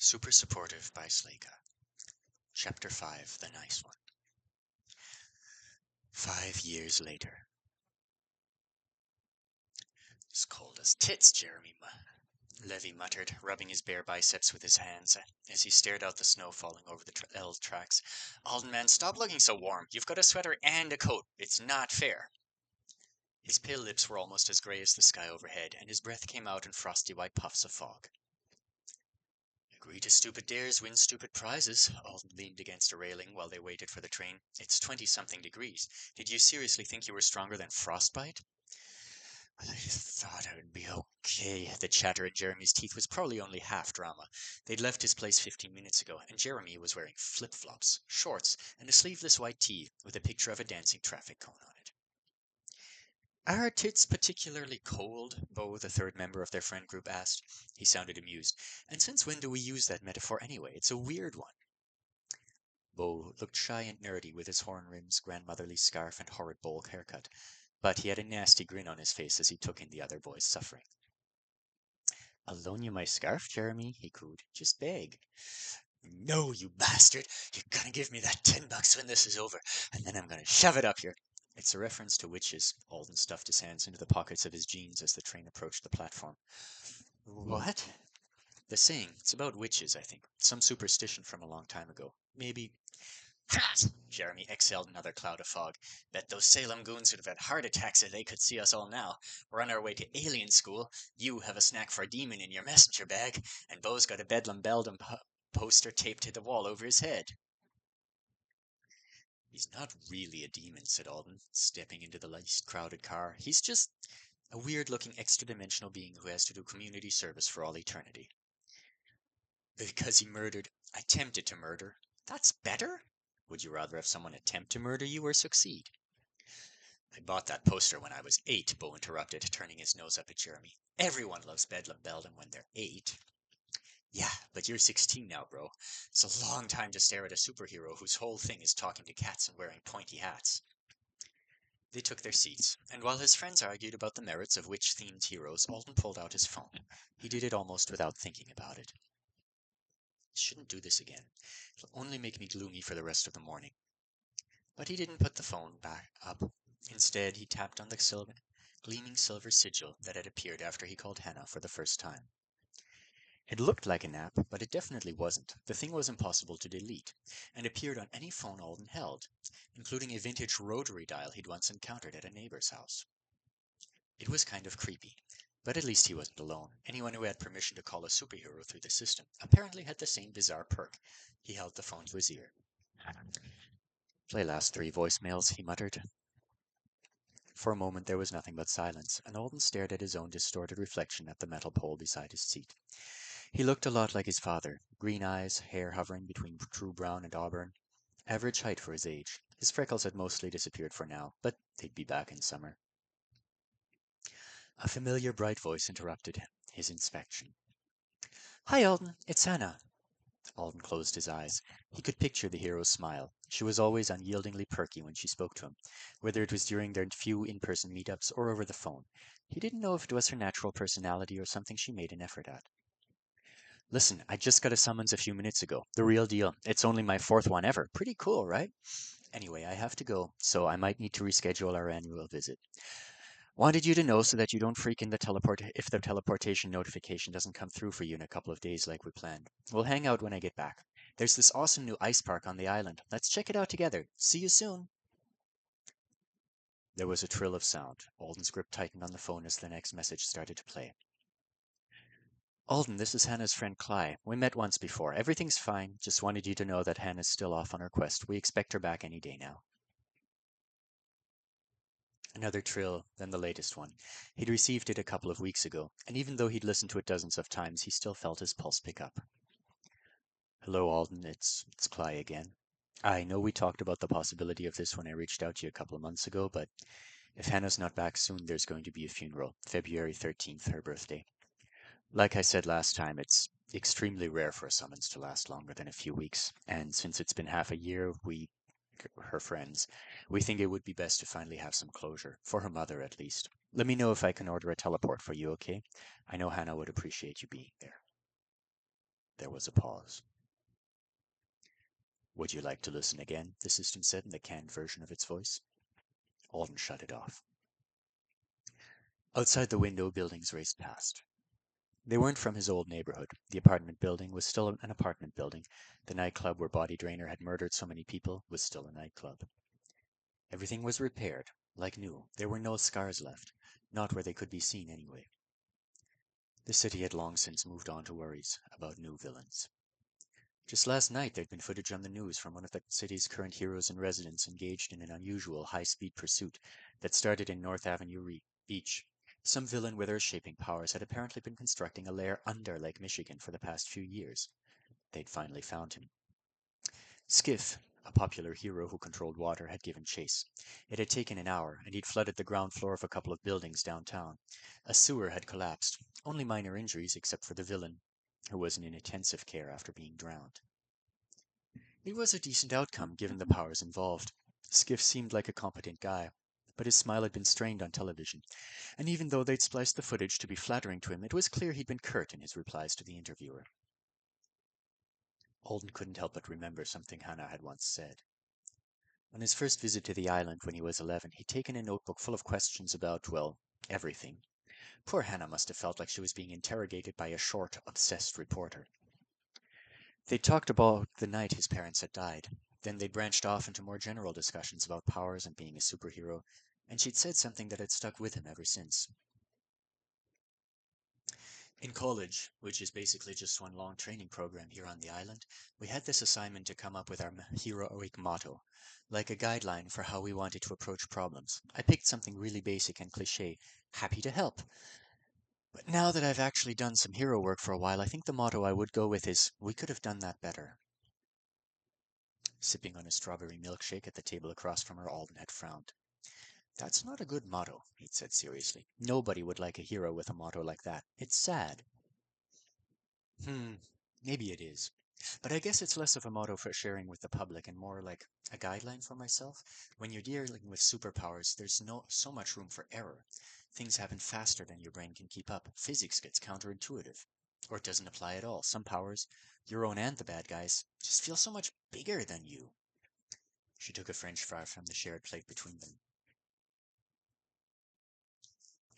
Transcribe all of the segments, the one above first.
Super Supportive by Slaka. Chapter 5, The Nice One. 5 years later. It's cold as tits, Levy muttered, rubbing his bare biceps with his hands as he stared out the snow falling over the L tracks. Alden, man, stop looking so warm. You've got a sweater and a coat. It's not fair. His pale lips were almost as grey as the sky overhead, and his breath came out in frosty white puffs of fog. Agree to stupid dares, win stupid prizes. Alden leaned against a railing while they waited for the train. It's 20-something degrees. Did you seriously think you were stronger than frostbite? I thought I would be okay. The chatter at Jeremy's teeth was probably only half drama. They'd left his place 15 minutes ago, and Jeremy was wearing flip-flops, shorts, and a sleeveless white tee with a picture of a dancing traffic cone on it. Are tits particularly cold? Bo, the third member of their friend group, asked. He sounded amused. And since when do we use that metaphor anyway? It's a weird one. Bo looked shy and nerdy with his horn rims, grandmotherly scarf, and horrid bowl haircut, but he had a nasty grin on his face as he took in the other boy's suffering. I'll loan you my scarf, Jeremy, he cooed. Just beg. No, you bastard! You're gonna give me that $10 when this is over, and then I'm gonna shove it up here. It's a reference to witches. Alden stuffed his hands into the pockets of his jeans as the train approached the platform. What? The saying. It's about witches, I think. Some superstition from a long time ago. Maybe. Jeremy exhaled another cloud of fog. Bet those Salem goons would have had heart attacks if they could see us all now. We're on our way to alien school. You have a snack for a demon in your messenger bag, and Bo's got a Bedlam Beldam poster taped to the wall over his head. He's not really a demon, said Alden, stepping into the least crowded car. He's just a weird-looking extra-dimensional being who has to do community service for all eternity. Because he attempted to murder. That's better? Would you rather have someone attempt to murder you or succeed? I bought that poster when I was 8, Bo interrupted, turning his nose up at Jeremy. Everyone loves Bedlam Beldam when they're 8. Yeah, but you're 16 now, bro. It's a long time to stare at a superhero whose whole thing is talking to cats and wearing pointy hats. They took their seats, and while his friends argued about the merits of witch-themed heroes, Alden pulled out his phone. He did it almost without thinking about it. Shouldn't do this again. It'll only make me gloomy for the rest of the morning. But he didn't put the phone back up. Instead, he tapped on the gleaming silver sigil that had appeared after he called Hannah for the first time. It looked like an app, but it definitely wasn't. The thing was impossible to delete, and appeared on any phone Alden held, including a vintage rotary dial he'd once encountered at a neighbor's house. It was kind of creepy, but at least he wasn't alone. Anyone who had permission to call a superhero through the system apparently had the same bizarre perk. He held the phone to his ear. Play last 3 voicemails, he muttered. For a moment there was nothing but silence, and Alden stared at his own distorted reflection at the metal pole beside his seat. He looked a lot like his father, green eyes, hair hovering between true brown and auburn. Average height for his age. His freckles had mostly disappeared for now, but they'd be back in summer. A familiar bright voice interrupted his inspection. Hi, Alden. It's Hannah. Alden closed his eyes. He could picture the hero's smile. She was always unyieldingly perky when she spoke to him, whether it was during their few in-person meetups or over the phone. He didn't know if it was her natural personality or something she made an effort at. Listen, I just got a summons a few minutes ago. The real deal. It's only my 4th one ever. Pretty cool, right? Anyway, I have to go, so I might need to reschedule our annual visit. Wanted you to know so that you don't freak in if the teleportation notification doesn't come through for you in a couple of days like we planned. We'll hang out when I get back. There's this awesome new ice park on the island. Let's check it out together. See you soon. There was a trill of sound. Alden's grip tightened on the phone as the next message started to play. Alden, this is Hannah's friend Cly. We met once before. Everything's fine. Just wanted you to know that Hannah's still off on her quest. We expect her back any day now. Another trill, then the latest one. He'd received it a couple of weeks ago, and even though he'd listened to it dozens of times, he still felt his pulse pick up. Hello, Alden. It's Cly again. I know we talked about the possibility of this when I reached out to you a couple of months ago, but if Hannah's not back soon, there's going to be a funeral, February 13th, her birthday. Like I said last time, it's extremely rare for a summons to last longer than a few weeks, and since it's been half a year, her friends, we think it would be best to finally have some closure, for her mother at least. Let me know if I can order a teleport for you, okay? I know Hannah would appreciate you being there. There was a pause. "Would you like to listen again?" the system said in the canned version of its voice. Alden shut it off. Outside the window, buildings raced past. They weren't from his old neighborhood. The apartment building was still an apartment building. The nightclub where Body Drainer had murdered so many people was still a nightclub. Everything was repaired, like new. There were no scars left, not where they could be seen anyway. The city had long since moved on to worries about new villains. Just last night there'd been footage on the news from one of the city's current heroes in residence engaged in an unusual high-speed pursuit that started in North Avenue Beach. Some villain with earth-shaping powers had apparently been constructing a lair under Lake Michigan for the past few years. They'd finally found him. Skiff, a popular hero who controlled water, had given chase. It had taken an hour, and he'd flooded the ground floor of a couple of buildings downtown. A sewer had collapsed. Only minor injuries except for the villain, who was in intensive care after being drowned. It was a decent outcome, given the powers involved. Skiff seemed like a competent guy, but his smile had been strained on television, and even though they'd spliced the footage to be flattering to him, it was clear he'd been curt in his replies to the interviewer. Alden couldn't help but remember something Hannah had once said. On his first visit to the island when he was 11, he'd taken a notebook full of questions about, well, everything. Poor Hannah must have felt like she was being interrogated by a short, obsessed reporter. They'd talked about the night his parents had died. Then they'd branched off into more general discussions about powers and being a superhero, and she'd said something that had stuck with him ever since. In college, which is basically just one long training program here on the island, we had this assignment to come up with our heroic motto, like a guideline for how we wanted to approach problems. I picked something really basic and cliché, happy to help. But now that I've actually done some hero work for a while, I think the motto I would go with is, we could have done that better. Sipping on a strawberry milkshake at the table across from her, Alden had frowned. That's not a good motto, he'd said seriously. Nobody would like a hero with a motto like that. It's sad. Maybe it is. But I guess it's less of a motto for sharing with the public and more like a guideline for myself. When you're dealing with superpowers, there's so much room for error. Things happen faster than your brain can keep up. Physics gets counterintuitive. Or it doesn't apply at all. Some powers, your own and the bad guys, just feel so much bigger than you. She took a French fry from the shared plate between them.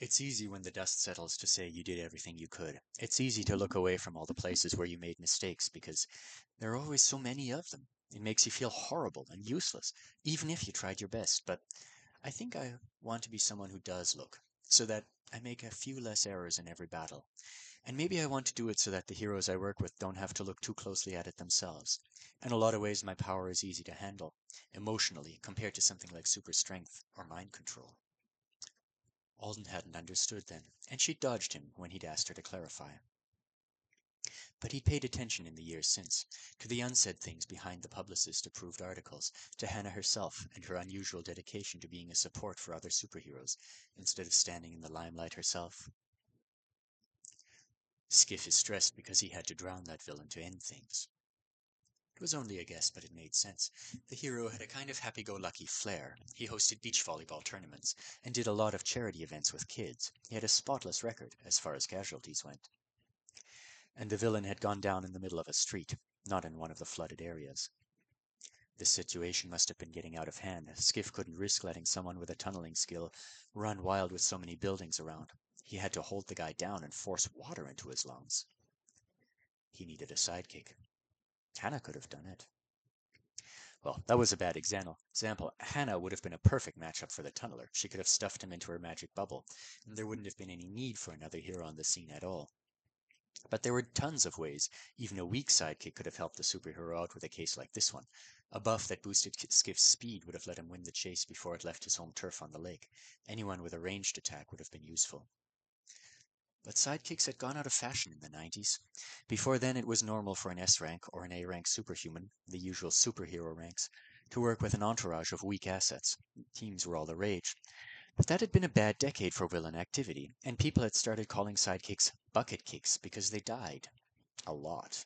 It's easy when the dust settles to say you did everything you could. It's easy to look away from all the places where you made mistakes because there are always so many of them. It makes you feel horrible and useless, even if you tried your best. But I think I want to be someone who does look, so that I make a few less errors in every battle. And maybe I want to do it so that the heroes I work with don't have to look too closely at it themselves. In a lot of ways, my power is easy to handle, emotionally, compared to something like super strength or mind control. Alden hadn't understood then, and she'd dodged him when he'd asked her to clarify. But he'd paid attention in the years since, to the unsaid things behind the publicist-approved articles, to Hannah herself and her unusual dedication to being a support for other superheroes, instead of standing in the limelight herself. Skiff is stressed because he had to drown that villain to end things. It was only a guess, but it made sense. The hero had a kind of happy-go-lucky flair. He hosted beach volleyball tournaments, and did a lot of charity events with kids. He had a spotless record, as far as casualties went. And the villain had gone down in the middle of a street, not in one of the flooded areas. This situation must have been getting out of hand. Skiff couldn't risk letting someone with a tunneling skill run wild with so many buildings around. He had to hold the guy down and force water into his lungs. He needed a sidekick. Hannah could have done it. Well, that was a bad example. Hannah would have been a perfect matchup for the tunneler. She could have stuffed him into her magic bubble, and there wouldn't have been any need for another hero on the scene at all. But there were tons of ways even a weak sidekick could have helped the superhero out with a case like this one. A buff that boosted Skiff's speed would have let him win the chase before it left his home turf on the lake. Anyone with a ranged attack would have been useful. But sidekicks had gone out of fashion in the 90s. Before then, it was normal for an S-rank or an A-rank superhuman, the usual superhero ranks, to work with an entourage of weak assets. Teams were all the rage. But that had been a bad decade for villain activity, and people had started calling sidekicks bucket kicks because they died. A lot.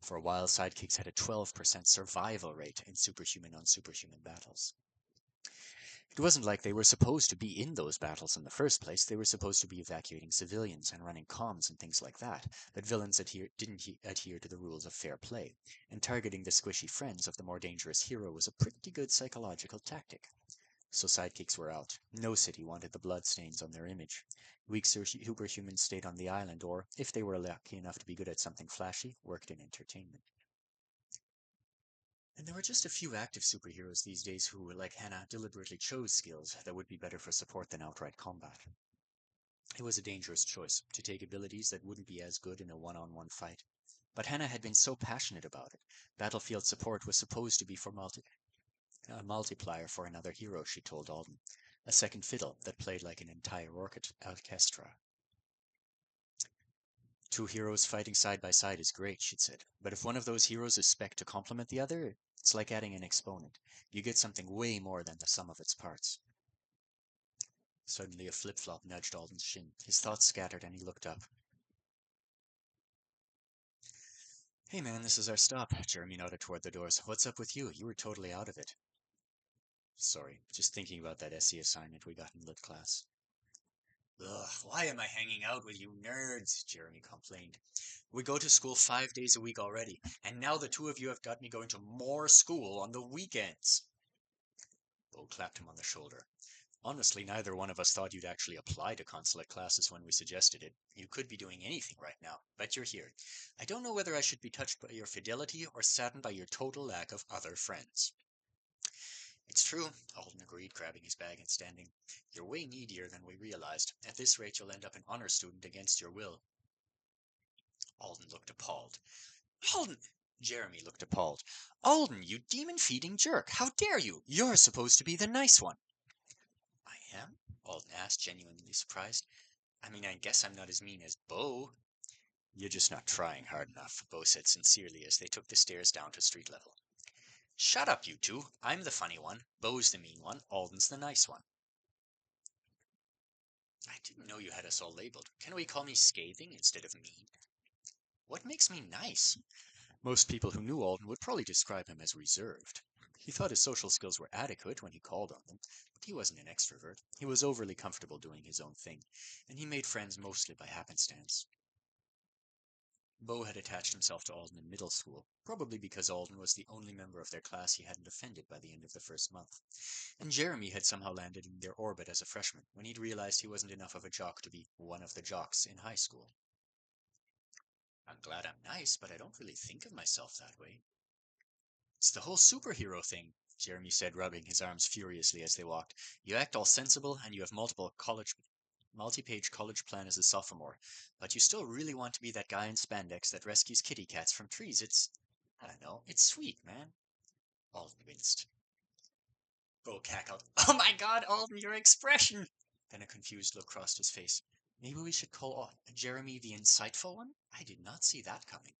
For a while, sidekicks had a 12% survival rate in superhuman on superhuman battles. It wasn't like they were supposed to be in those battles in the first place. They were supposed to be evacuating civilians and running comms and things like that. But villains didn't adhere to the rules of fair play, and targeting the squishy friends of the more dangerous hero was a pretty good psychological tactic. So sidekicks were out. No city wanted the bloodstains on their image. Weak superhumans stayed on the island, or, if they were lucky enough to be good at something flashy, worked in entertainment. And there were just a few active superheroes these days who, like Hannah, deliberately chose skills that would be better for support than outright combat. It was a dangerous choice, to take abilities that wouldn't be as good in a one-on-one fight. But Hannah had been so passionate about it. Battlefield support was supposed to be for a multiplier for another hero, she told Alden. A second fiddle that played like an entire orchestra. Two heroes fighting side by side is great, she'd said. But if one of those heroes is spec'd to complement the other, it's like adding an exponent. You get something way more than the sum of its parts. Suddenly a flip-flop nudged Alden's shin. His thoughts scattered and he looked up. Hey man, this is our stop. Jeremy nodded toward the doors. What's up with you? You were totally out of it. Sorry, just thinking about that SE assignment we got in lit class. Ugh, why am I hanging out with you nerds? Jeremy complained. We go to school 5 days a week already, and now the two of you have got me going to more school on the weekends. Bo clapped him on the shoulder. Honestly, neither one of us thought you'd actually apply to consulate classes when we suggested it. You could be doing anything right now, but you're here. I don't know whether I should be touched by your fidelity or saddened by your total lack of other friends. It's true, Alden agreed, grabbing his bag and standing. You're way needier than we realized. At this rate, you'll end up an honor student against your will. Alden looked appalled. Alden! Jeremy looked appalled. Alden, you demon-feeding jerk! How dare you? You're supposed to be the nice one. I am? Alden asked, genuinely surprised. I mean, I guess I'm not as mean as Bo. You're just not trying hard enough, Bo said sincerely as they took the stairs down to street level. Shut up, you two. I'm the funny one, Bo's the mean one, Alden's the nice one. I didn't know you had us all labeled. Can we call me scathing instead of mean? What makes me nice? Most people who knew Alden would probably describe him as reserved. He thought his social skills were adequate when he called on them, but he wasn't an extrovert. He was overly comfortable doing his own thing, and he made friends mostly by happenstance. Bo had attached himself to Alden in middle school, probably because Alden was the only member of their class he hadn't offended by the end of the first month. And Jeremy had somehow landed in their orbit as a freshman, when he'd realized he wasn't enough of a jock to be one of the jocks in high school. I'm glad I'm nice, but I don't really think of myself that way. It's the whole superhero thing, Jeremy said, rubbing his arms furiously as they walked. You act all sensible, and you have multi-page college plan as a sophomore, but you still really want to be that guy in spandex that rescues kitty cats from trees. I don't know, it's sweet, man. Alden winced. Bo cackled. Oh my god, Alden, your expression! Then a confused look crossed his face. Maybe we should call Jeremy the insightful one? I did not see that coming.